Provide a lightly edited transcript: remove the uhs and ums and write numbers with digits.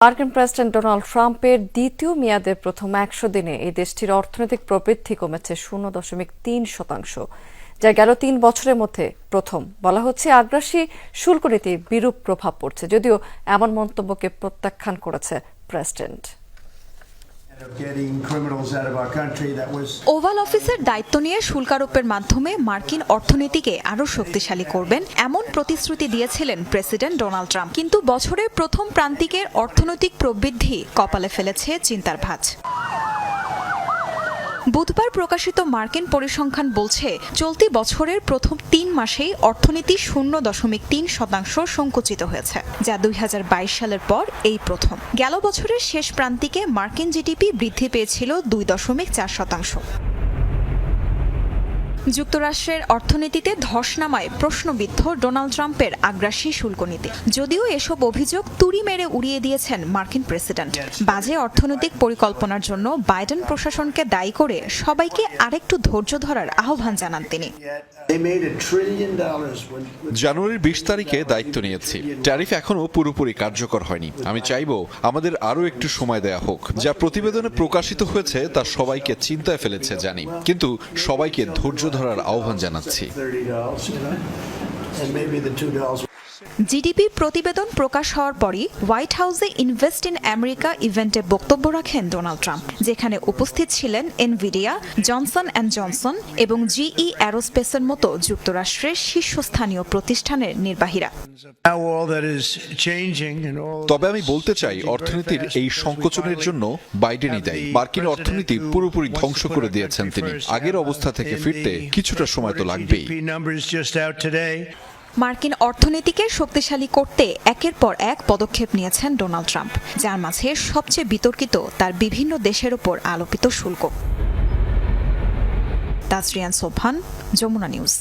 মার্কিন president Donald ট্রাম্পের দ্বিতীয় মেয়াদের প্রথম ১০০ দিনে এই দেশটির অর্থনৈতিক প্রবৃদ্ধি কমেছে ০.৩%, যা গেল ৩ বছরের মধ্যে প্রথম। বলা হচ্ছে আগ্রাসী শুল্ক নীতির বিরূপ প্রভাব পড়ছে, যদিও এমন মন্তব্যকে প্রত্যাখ্যান করেছে প্রেসিডেন্ট। ওভাল অফিসের দায়িত্ব নিয়ে শুল্কারোপের মাধ্যমে মার্কিন অর্থনীতিকে আরও শক্তিশালী করবেন এমন প্রতিশ্রুতি দিয়েছিলেন প্রেসিডেন্ট ডোনাল্ড ট্রাম্প। কিন্তু বছরের প্রথম প্রান্তিকের অর্থনৈতিক প্রবৃদ্ধি কপালে ফেলেছে চিন্তার ভাঁজ। বুধবার প্রকাশিত মার্কিন পরিসংখ্যান বলছে, চলতি বছরের প্রথম ৩ মাসেই অর্থনীতি ০.৩% সংকুচিত হয়েছে, যা ২০২২ সালের পর এই প্রথম। গেল বছরের শেষ প্রান্তিকে মার্কিন জিডিপি বৃদ্ধি পেয়েছিল ২.৪%। যুক্তরাষ্ট্রের অর্থনীতিতে ধস নামায় প্রশ্নবিদ্ধ ডোনাল্ড ট্রাম্পের আগ্রাসী শুল্ক নীতি। যদিও এসব অভিযোগ তুড়ি মেরে উড়িয়ে দিয়েছেন মার্কিন প্রেসিডেন্ট। বাজে অর্থনৈতিক পরিকল্পনার জন্য বাইডেন প্রশাসনকে দায়ী করে সবাইকে আরেকটু ধৈর্য ধরার আহ্বান জানান তিনি। জানুয়ারির ২০ তারিখে দায়িত্ব নিয়েছি। ট্যারিফ এখনো পুরোপুরি কার্যকর হয়নি। আমি চাইব আমাদের আরও একটু সময় দেয়া হোক। যা প্রতিবেদনে প্রকাশিত হয়েছে তা সবাইকে চিন্তায় ফেলেছে জানি, কিন্তু সবাইকে ধৈর্য ধরার আহ্বান জানাচ্ছি। জিডিপি প্রতিবেদন প্রকাশ হওয়ার পরই হোয়াইট হাউসে ইনভেস্ট ইন আমেরিকা ইভেন্টে বক্তব্য রাখেন ডোনাল্ড ট্রাম্প, যেখানে উপস্থিত ছিলেন এনভিডিয়া, জনসন অ্যান্ড জনসন এবং জিই অ্যারোস্পেসের মতো যুক্তরাষ্ট্রের শীর্ষস্থানীয় প্রতিষ্ঠানের নির্বাহীরা। তবে আমি বলতে চাই, অর্থনীতির এই সংকোচনের জন্য বাইডেনই দায়ী। মার্কিন অর্থনীতি পুরোপুরি ধ্বংস করে দিয়েছেন তিনি। আগের অবস্থা থেকে ফিরতে কিছুটা সময় তো লাগবেই। মার্কিন অর্থনীতিকে শক্তিশালী করতে একের পর এক পদক্ষেপ নিয়েছেন ডোনাল্ড ট্রাম্প, যার মাঝে সবচেয়ে বিতর্কিত তার বিভিন্ন দেশের ওপর আরোপিত শুল্ক। তাজরিয়ান সোবহান, যমুনা নিউজ।